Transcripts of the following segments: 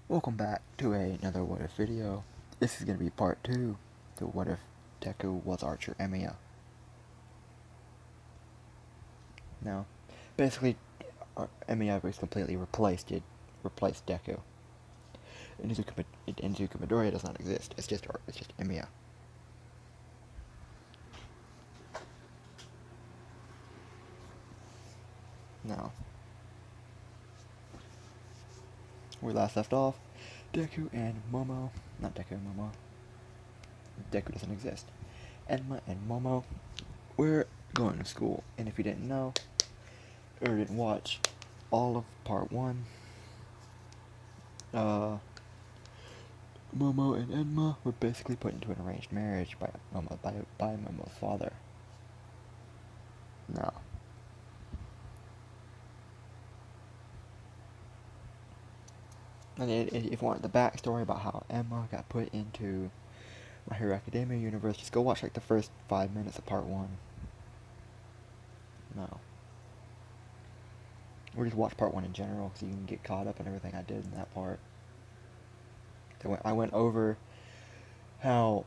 Welcome back to another What If video. This is going to be part 2 to What If Deku was Archer Emiya. Now, basically, Emiya was completely replaced Deku. Inuzuka Midoriya does not exist. It's just Emiya. Now, we last left off, Deku and Momo, not Deku and Momo, Deku doesn't exist. Enma and Momo were going to school, and if you didn't know, or didn't watch all of part 1, Momo and Enma were basically put into an arranged marriage by Momo's father. Now, and if you want the backstory about how Enma got put into My Hero Academia universe, just go watch like the first 5 minutes of part 1. No. Or just watch part 1 in general, so you can get caught up in everything I did in that part. I went over how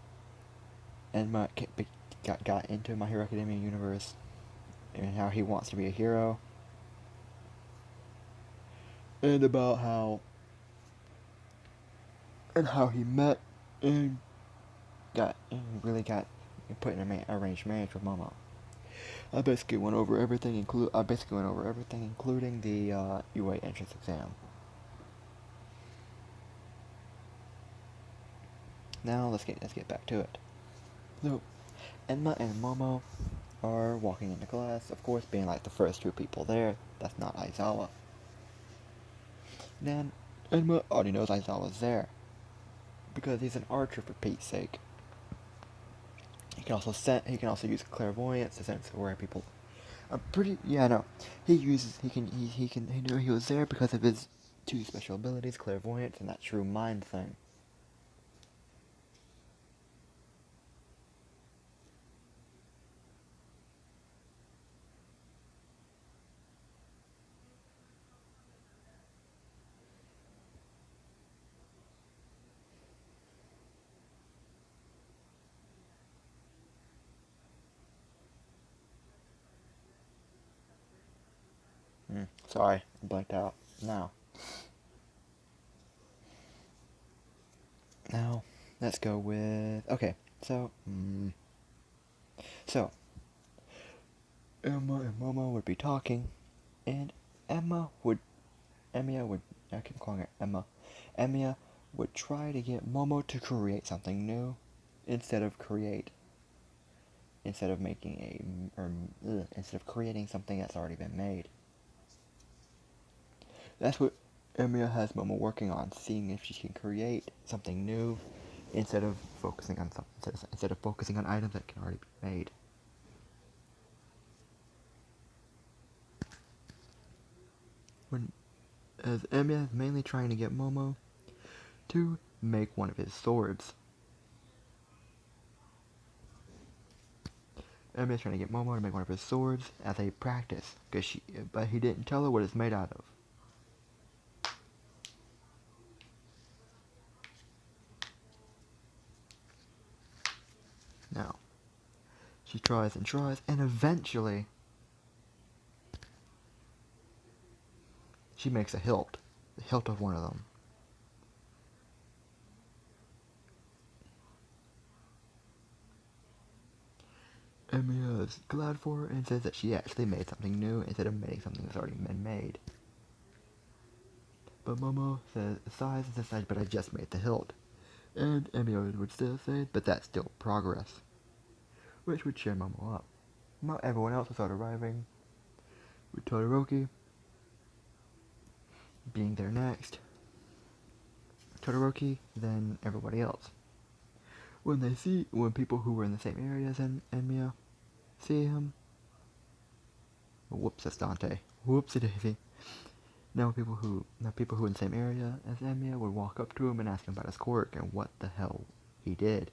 Enma got into My Hero Academia universe, and how he wants to be a hero, and about how he met and really got put in an arranged marriage with Momo. I basically went over everything, including the UA entrance exam. Now let's get back to it. So, Enma and Momo are walking into class, of course, being like the first 2 people there. That's not Aizawa. Then Enma already knows Aizawa's there, because he's an archer, for Pete's sake. He can also use clairvoyance to sense where people. No. He knew he was there because of his 2 special abilities, clairvoyance and that true mind thing. Sorry, I blanked out. Now, let's go with... Okay, so Emma and Momo would be talking, and Emiya would... I keep calling her Emma. Emiya would try to get Momo to create something new, instead of creating something that's already been made. That's what Emiya has Momo working on, seeing if she can create something new instead of focusing on items that can already be made. As Emiya is mainly trying to get Momo to make one of his swords. Emiya's trying to get Momo to make one of his swords as a practice, but he didn't tell her what it's made out of. Now, she tries and tries, and eventually she makes the hilt of one of them. Emiya is glad for her and says that she actually made something new instead of making something that's already been made. But Momo sighs and says, but I just made the hilt. And Emiya would still say, but that's still progress. Which would cheer Momo up. Not everyone else would start arriving, with Todoroki being there next. Todoroki, then everybody else. When people who were in the same area as Emiya see him, whoops, that's Dante. Whoopsie daisy. Now people who in the same area as Emiya would walk up to him and ask him about his quirk and what the hell he did.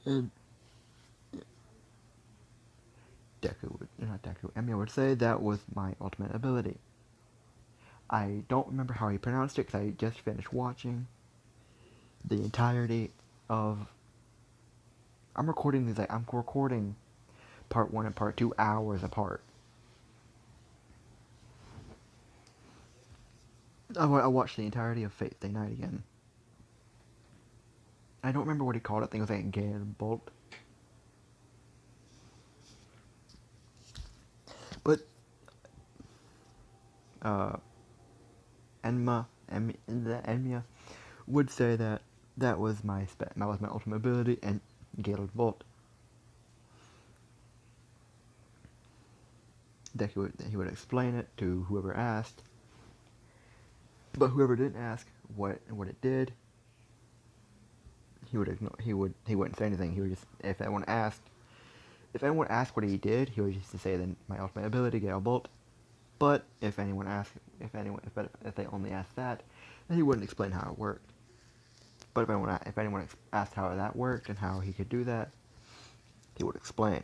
And Emiya would say that was my ultimate ability. I don't remember how he pronounced it because I just finished watching the entirety of. I'm recording these. I'm recording part 1 and part 2 hours apart. I watched the entirety of Fate Stay Night again. I don't remember what he called it. I think it was like Gale Bolt. But uh, Emiya would say that that was my ultimate ability, and Gale Bolt. That he would explain it to whoever asked, but whoever didn't ask what it did, he would ignore. He wouldn't say anything. He would just if anyone asked what he did, he would just say then my ultimate ability, Gale Bolt. But if they only asked that, then he wouldn't explain how it worked. But if anyone asked how that worked and how he could do that, he would explain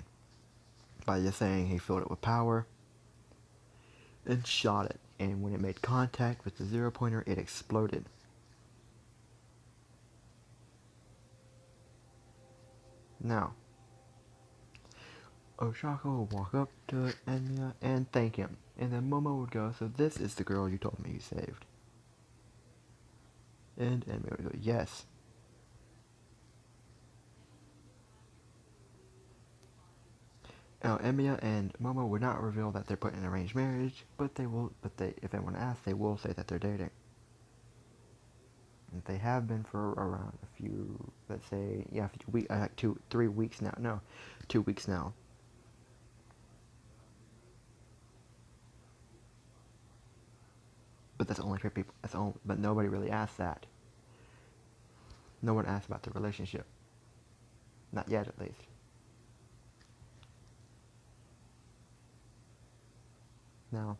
by just saying he filled it with power and shot it, and when it made contact with the 0-pointer, it exploded. Now, Oshaka would walk up to Emiya and thank him, and then Momo would go, "So this is the girl you told me you saved?" And Emiya would go, "Yes." Now, Emiya and Momo would not reveal that they're put in an arranged marriage, but if anyone asks, they will say that they're dating. And they have been for around a few, let's say, a few weeks, like 3 weeks now. No, 2 weeks now. But that's only for people. But nobody really asked that. No one asked about the relationship. Not yet, at least. Now,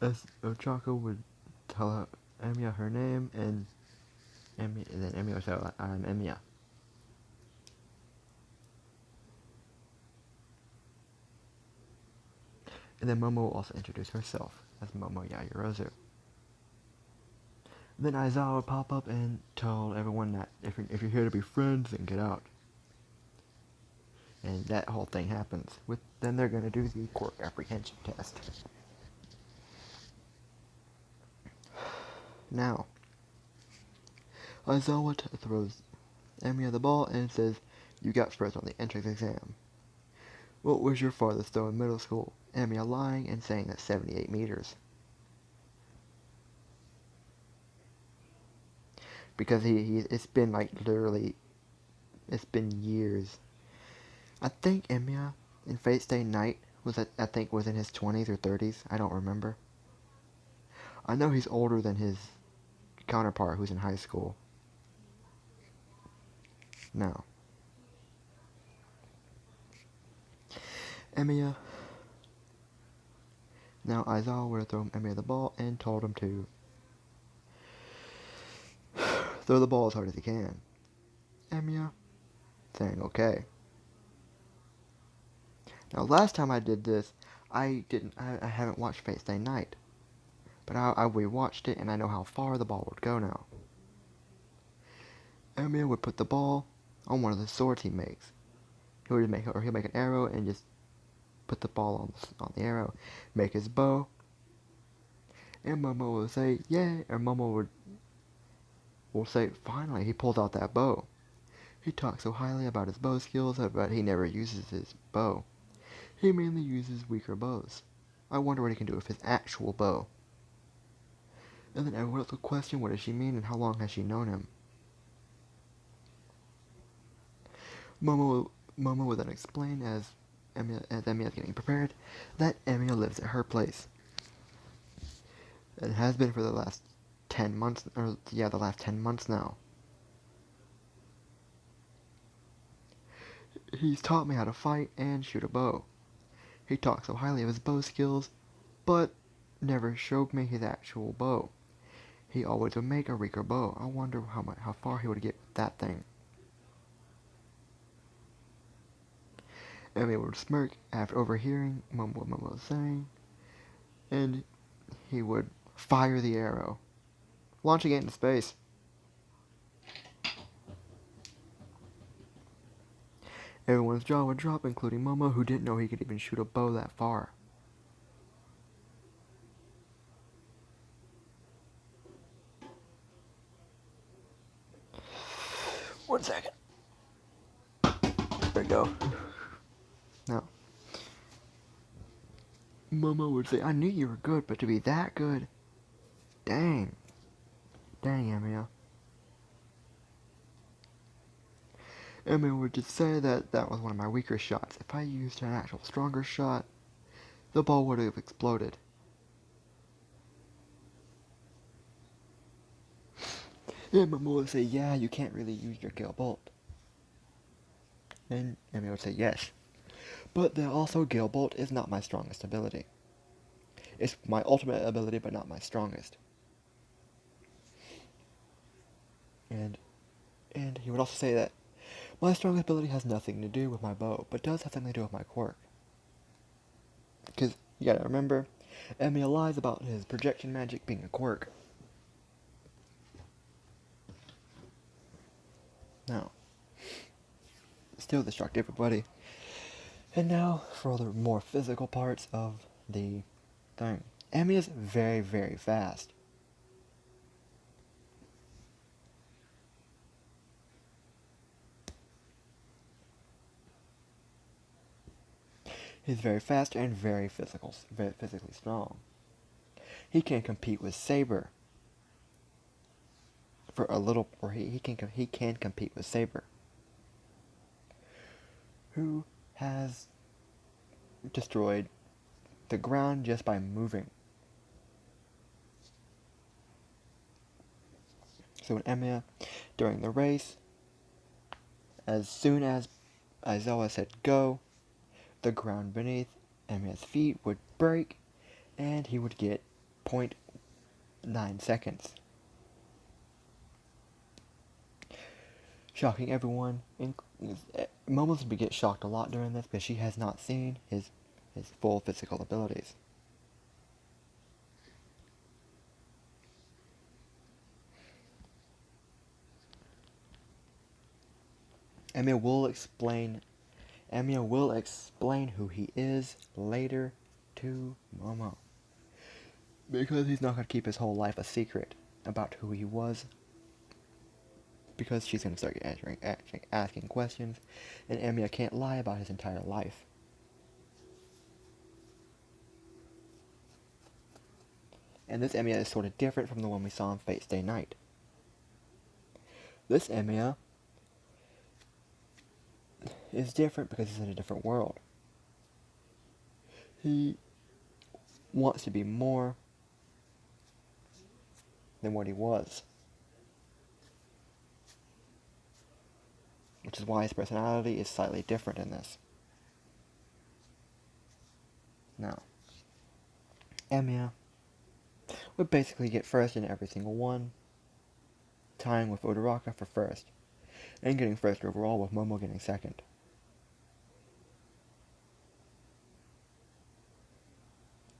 as Ochako would tell Emiya her name, and then Emiya would say, "I'm Emiya." And then Momo will also introduce herself as Momo Yayorozu. Then Aizawa would pop up and tell everyone that if you're here to be friends, then get out. And that whole thing happens. Then they're going to do the quirk apprehension test. Now, Aizawa throws Emiya the ball and says, "You got first on the entrance exam. What was your farthest throw in middle school?" Emiya lying and saying that 78 meters. Because it's been like literally, it's been years. I think Emiya in Fate Stay Night was in his 20s or 30s. I don't remember. I know he's older than his counterpart who's in high school. Now, Emiya. Now Aizawa would have thrown Emiya the ball and told him to throw the ball as hard as he can. Emiya saying okay. Now last time I did this, I haven't watched Fate Stay Night. But I rewatched it and I know how far the ball would go now. Emiya would put the ball on one of the swords he makes. He'll make an arrow and just put the ball on the arrow, make his bow, and Momo will say, "Yay!" Or Momo will say, "Finally, he pulled out that bow." He talks so highly about his bow skills, but he never uses his bow. He mainly uses weaker bows. I wonder what he can do with his actual bow. And then everyone else will question, what does she mean and how long has she known him? Momo will then explain as Emiya is getting prepared that Emiya lives at her place. It has been for the last 10 months, the last 10 months now. He's taught me how to fight and shoot a bow. He talks so highly of his bow skills, but never showed me his actual bow. He always would make a weaker bow. I wonder how far he would get with that thing. Emiya would smirk after overhearing what Momo was saying, and he would fire the arrow, launching it into space. Everyone's jaw would drop, including Momo, who didn't know he could even shoot a bow that far. One second. There we go. Now, Momo would say, I knew you were good, but to be that good, dang. Dang, Emiya. Emiya would just say that that was one of my weaker shots. If I used an actual stronger shot, the ball would have exploded. And Momo would say, yeah, you can't really use your Gale Bolt. And Emiya would say, yes. But then also, Gale Bolt is not my strongest ability. It's my ultimate ability, but not my strongest. And he would also say that my strongest ability has nothing to do with my bow, but does have something to do with my quirk. Because you gotta remember, Emiya lies about his projection magic being a quirk. Now, still distract everybody. And now for the more physical parts of the thing. Emiya's very, very fast. He's very fast and very physically strong. He can compete with Saber for a little, or he can compete with Saber, who has destroyed the ground just by moving. So when Emiya, during the race, as soon as Aizawa said go, the ground beneath Emiya's feet would break, and he would get 0.9 seconds. Shocking everyone. Momo's would get shocked a lot during this because she has not seen his full physical abilities. Emiya will explain who he is later to Momo. Because he's not going to keep his whole life a secret about who he was. Because she's going to start asking questions, and Emiya can't lie about his entire life. And this Emiya is sort of different from the one we saw in Fate Stay Night. This Emiya is different because he's in a different world. He wants to be more than what he was. Which is why his personality is slightly different in this. Now, Emiya would basically get first in every single one, tying with Uraraka for first, and getting first overall with Momo getting second.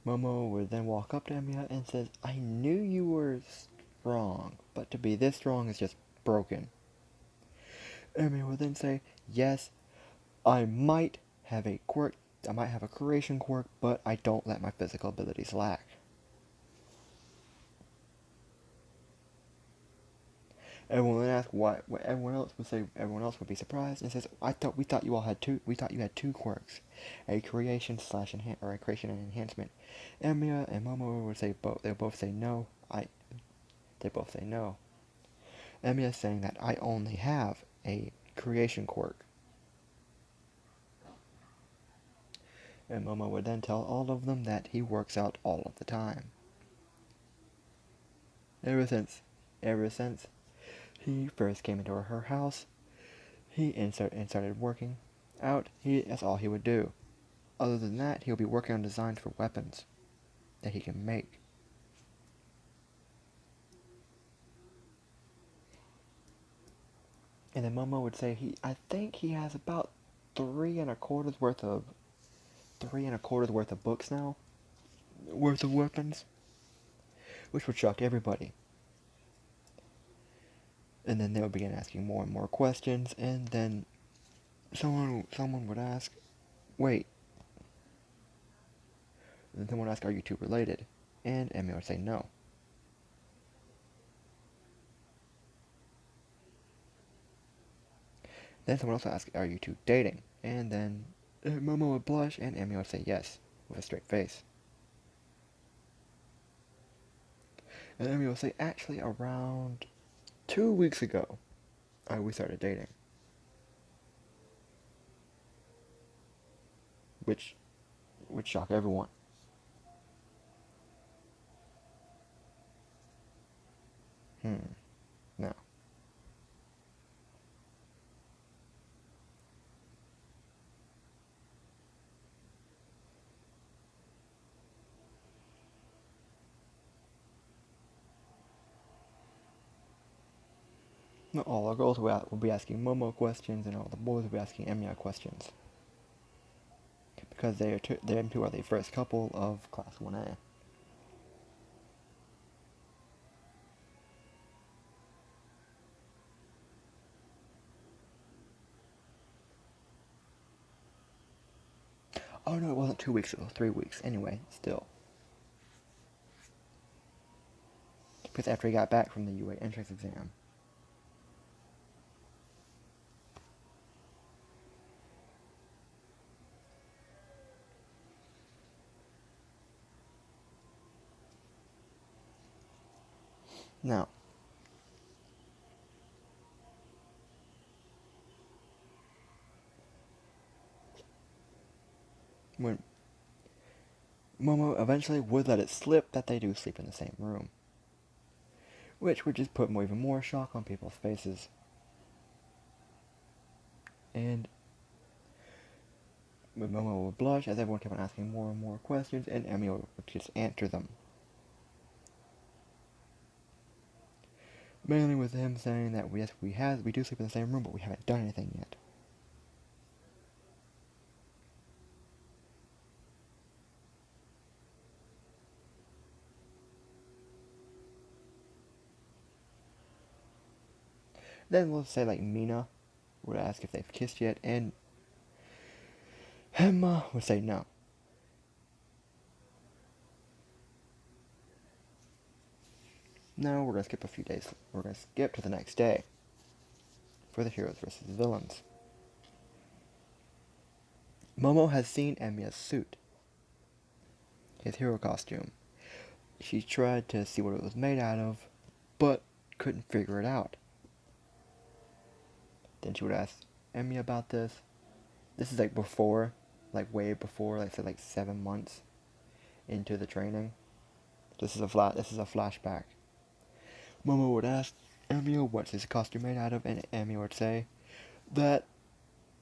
Momo would then walk up to Emiya and says, I knew you were strong, but to be this strong is just broken. Emiya would then say, yes, I might have a quirk, I might have a creation quirk, but I don't let my physical abilities lack. Everyone would ask what everyone else would say. Everyone else would be surprised and says, we thought you had two quirks, a creation or a creation and enhancement." Emiya and Momo would say both. They would both say no. They both say no. Emiya is saying that I only have a creation quirk. And Momo would then tell all of them that he works out all of the time. Ever since he first came into her house, he started working out. That's all he would do. Other than that, he'll be working on designs for weapons that he can make. And then Momo would say I think he has about 3.25 worth of books now, worth of weapons. which would shock everybody. And then they would begin asking more and more questions, and then someone would ask, wait. And then someone would ask, are you two related? And Emiya would say no. Then someone else would ask, are you two dating? And then Momo would blush, and Emiya would say yes, with a straight face. And Emiya would say, actually, around 2 weeks ago, we started dating. Which would shock everyone. No. Not all the girls will be asking Momo questions, and all the boys will be asking Emiya questions. Because them two are the first couple of Class 1A. Oh no, it wasn't 2 weeks, it was 3 weeks. Anyway, still. Because after he got back from the UA entrance exam. Now, when Momo eventually would let it slip that they do sleep in the same room. Which would just put even more shock on people's faces. And Momo would blush as everyone kept on asking more and more questions, and Emiya would just answer them. Mainly with him saying that yes, we do sleep in the same room, but we haven't done anything yet. Then let's say like Mina would ask if they've kissed yet, and Emma would say no. Now we're gonna skip a few days. We're gonna skip to the next day for the heroes versus the villains. Momo has seen Emiya's suit, his hero costume. She tried to see what it was made out of, but couldn't figure it out. Then she would ask Emiya about this. This is like before, like way before, like say like 7 months into the training. This is a flashback. Momo would ask Emiya what's his costume made out of, and Emiya would say, that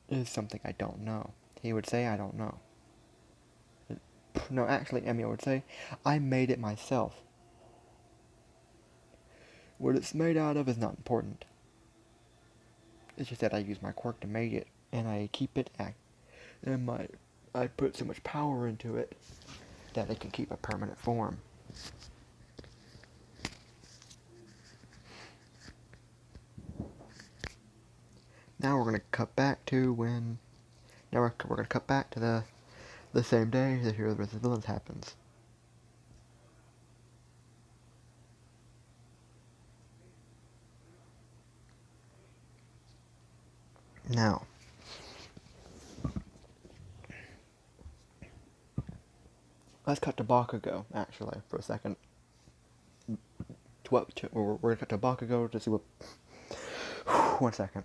is something I don't know. He would say, I don't know. No, actually, Emiya would say, I made it myself. What it's made out of is not important. It's just that I use my quirk to make it, and I keep it and I put so much power into it that it can keep a permanent form. Now we're gonna cut back to when. Now we're gonna cut back to the same day the Heroes vs. Villains happens. Now, let's cut to Bakugo, actually, for a second. We're gonna cut to Bakugo to see what. 1 second.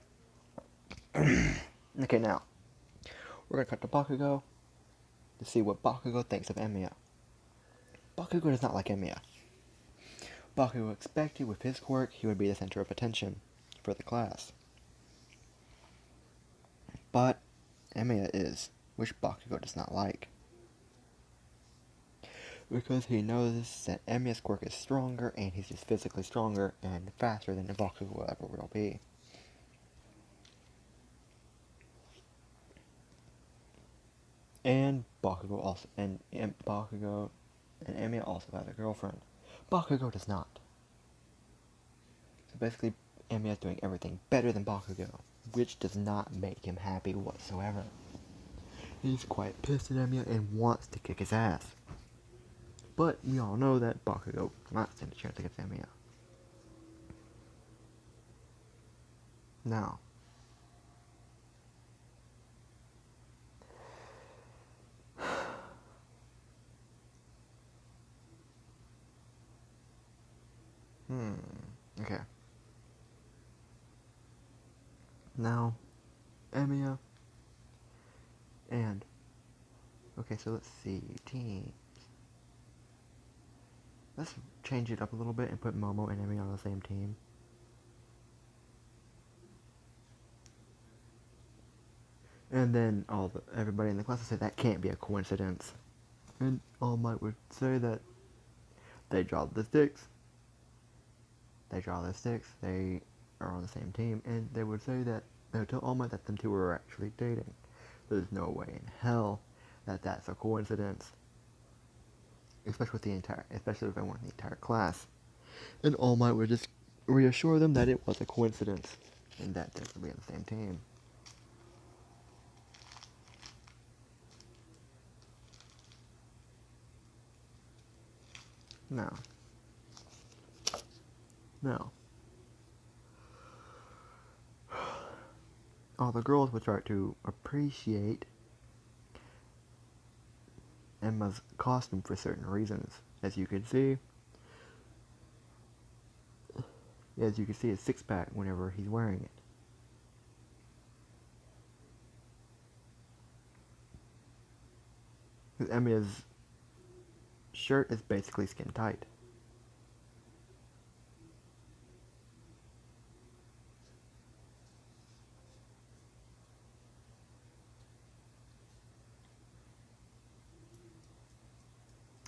Okay, now. We're gonna cut to Bakugo to see what Bakugo thinks of Emiya. Bakugo does not like Emiya. Bakugo expected with his quirk he would be the center of attention for the class. But Emiya is, which Bakugo does not like. Because he knows that Emiya's quirk is stronger, and he's just physically stronger and faster than Bakugo ever will be. And Bakugo and Emiya also has a girlfriend. Bakugo does not. So basically, Emiya is doing everything better than Bakugo, which does not make him happy whatsoever. He's quite pissed at Emiya and wants to kick his ass. But we all know that Bakugo will not stand a chance against Emiya. Now, okay. Now, Emiya and, okay, so let's see, teams. Let's change it up a little bit and put Momo and Emiya on the same team. And then everybody in the class would say that can't be a coincidence. And All Might would say that they draw the sticks. They are on the same team, and they would say that they would tell All Might that them two were actually dating. There's no way in hell that that's a coincidence. Especially if everyone in the entire class. And All Might would just reassure them that it was a coincidence and that they would be on the same team. Now, all the girls would start to appreciate Emma's costume for certain reasons. As you can see, his six-pack whenever he's wearing it. Because Emiya's shirt is basically skin tight.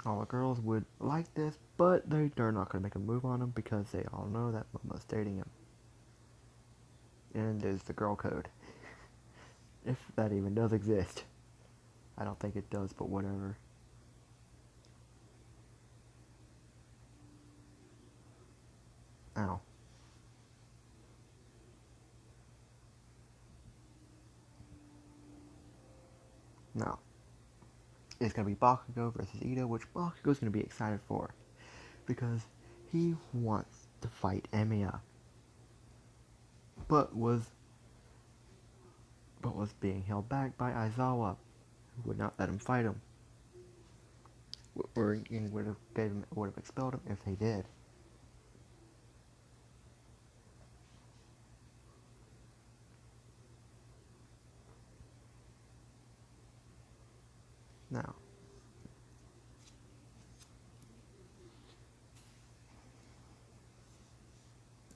All the girls would like this, but they're not going to make a move on him because they all know that Momo's dating him. And there's the girl code. If that even does exist. I don't think it does, but whatever. Ow. Now, it's going to be Bakugo versus Ito, which Bakugo's going to be excited for. Because he wants to fight Emiya. But was being held back by Aizawa, who would not let him fight him. Or would have expelled him if they did. Now,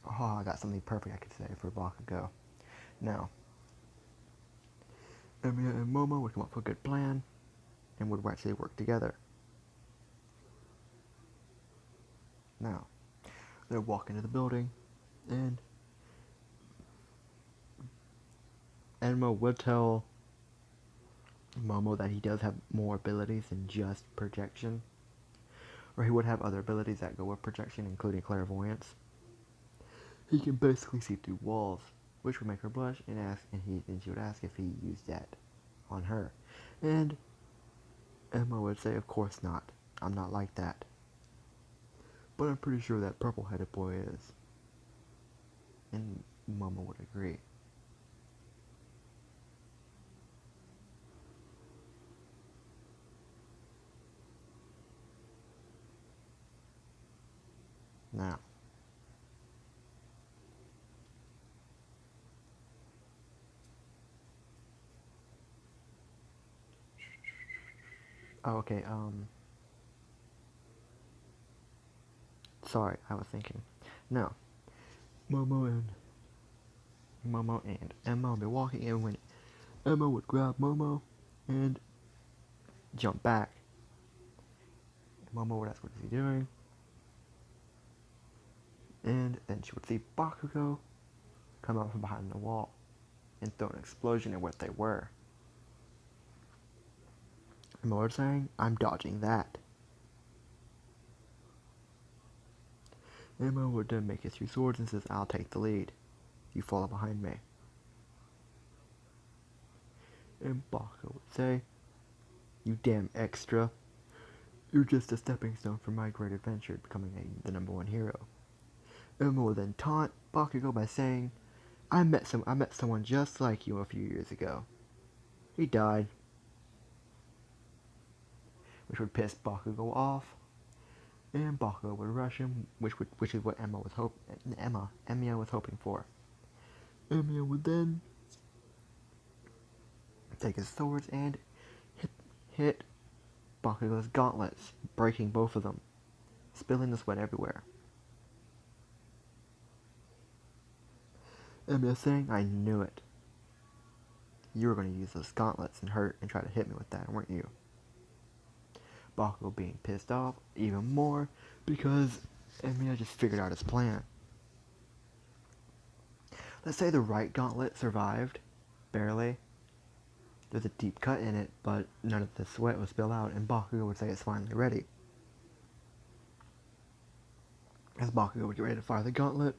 I got something perfect I could say for Bakugo. Now, Emiya and Momo would come up with a good plan and would actually work together. Now, they walk into the building, and Enma would tell Momo that he does have more abilities than just projection. Or he would have other abilities that go with projection, including clairvoyance. He can basically see through walls, which would make her blush and she would ask if he used that on her. And Emma would say, of course not. I'm not like that. But I'm pretty sure that purple-headed boy is. And Mama would agree. Now, okay, sorry, I was thinking. Now, Momo and Emma would be walking in when Emma would grab Momo and jump back. Momo would ask what is he doing. And then she would see Bakugo come out from behind the wall and throw an explosion at what they were. Emma was saying, I'm dodging that. Emiya would then make his 3 swords and says, I'll take the lead. You follow behind me. And Bakugo would say, you damn extra. You're just a stepping stone for my great adventure, becoming the #1 hero. Emiya would then taunt Bakugo by saying, I met someone just like you a few years ago. He died. Which would piss Bakugo off. And Bakugo would rush him, which is what Emiya was hoping for. Emiya would then take his swords and hit Bakugo's gauntlets, breaking both of them, spilling the sweat everywhere. Emiya saying, I knew it. You were going to use those gauntlets and try to hit me with that, weren't you? Bakugo being pissed off even more because Emiya just figured out his plan. Let's say the right gauntlet survived, barely. There's a deep cut in it, but none of the sweat was spilled out, and Bakugo would say it's finally ready. As Bakugo would get ready to fire the gauntlet,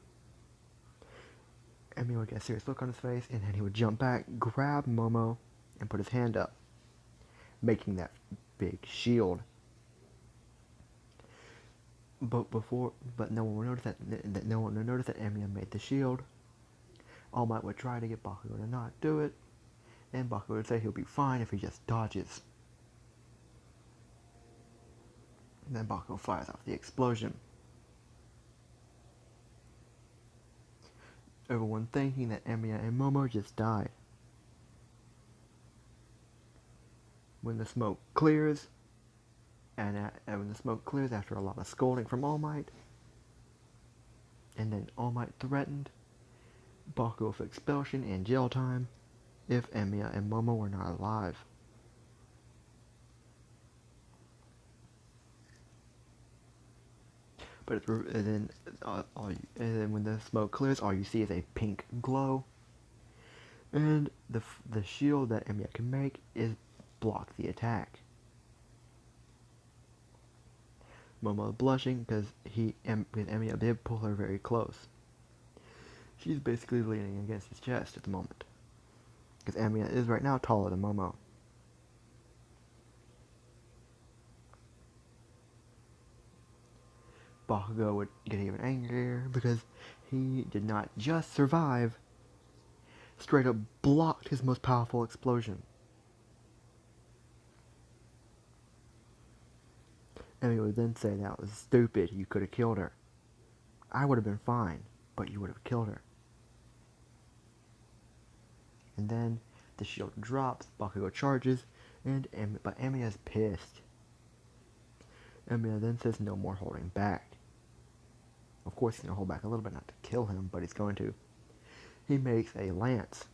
Emiya would get a serious look on his face, and then he would jump back, grab Momo, and put his hand up, making that big shield. But no one would notice that Emiya made the shield. All Might would try to get Bakugo to not do it, and Bakugo would say he'll be fine if he just dodges. And then Bakugo fires off the explosion. Everyone thinking that Emiya and Momo just died. When the smoke clears, after a lot of scolding from All Might, and then All Might threatened Bakugo for expulsion and jail time if Emiya and Momo were not alive. And then when the smoke clears, all you see is a pink glow, and the shield that Emiya can make is block the attack. Momo is blushing because Emiya did pull her very close. She's basically leaning against his chest at the moment, because Emiya is right now taller than Momo. Bakugo would get even angrier because he did not just survive, straight up blocked his most powerful explosion. Emiya would then say that was stupid, you could have killed her. I would have been fine, but you would have killed her. And then the shield drops, Bakugo charges, but Emiya's pissed. Emiya then says no more holding back. Of course he's going to hold back a little bit, not to kill him, but he's going to. He makes a lance,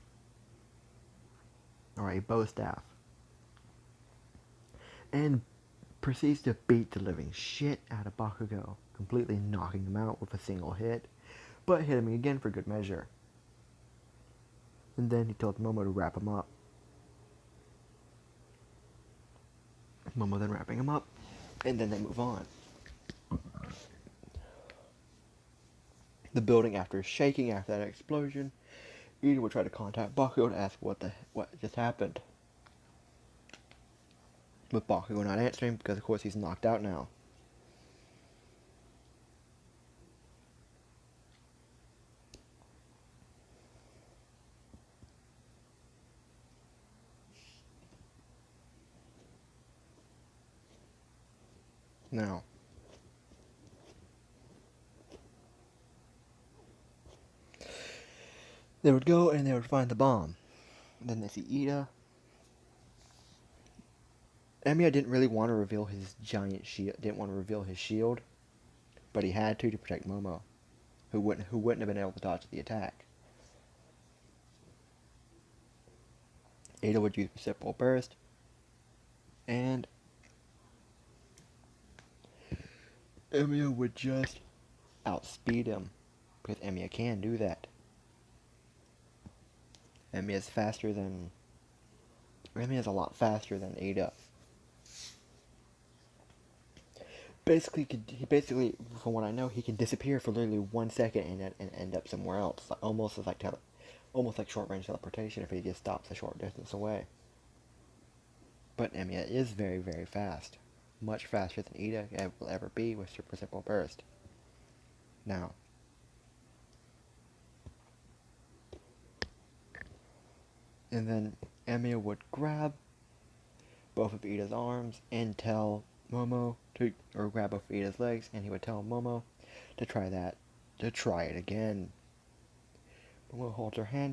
or a bow staff, and proceeds to beat the living shit out of Bakugo, completely knocking him out with a single hit, but hit him again for good measure. And then he told Momo to wrap him up. Momo then wrapping him up, and then they move on. The building after shaking after that explosion, Ida would try to contact Bakugo to ask what just happened. With Bakugo not answering because of course he's knocked out now. Now, they would go and they would find the bomb. Then they see Ida. Emiya didn't really want to reveal his giant shield, but he had to protect Momo, who wouldn't have been able to dodge the attack. Ida would use reciprocal burst, and Emiya would just outspeed him, because Emiya can do that. Emiya's a lot faster than Ida. he basically, from what I know, he can disappear for literally 1 second and end up somewhere else, like, almost like short range teleportation if he just stops a short distance away. But Emiya is very, very fast, much faster than Ida will ever be with Super Simple Burst. Now, and then Emiya would grab both of Ida's arms and tell Momo to, or grab both of Ida's legs, and he would tell Momo to try it again. Momo holds her hand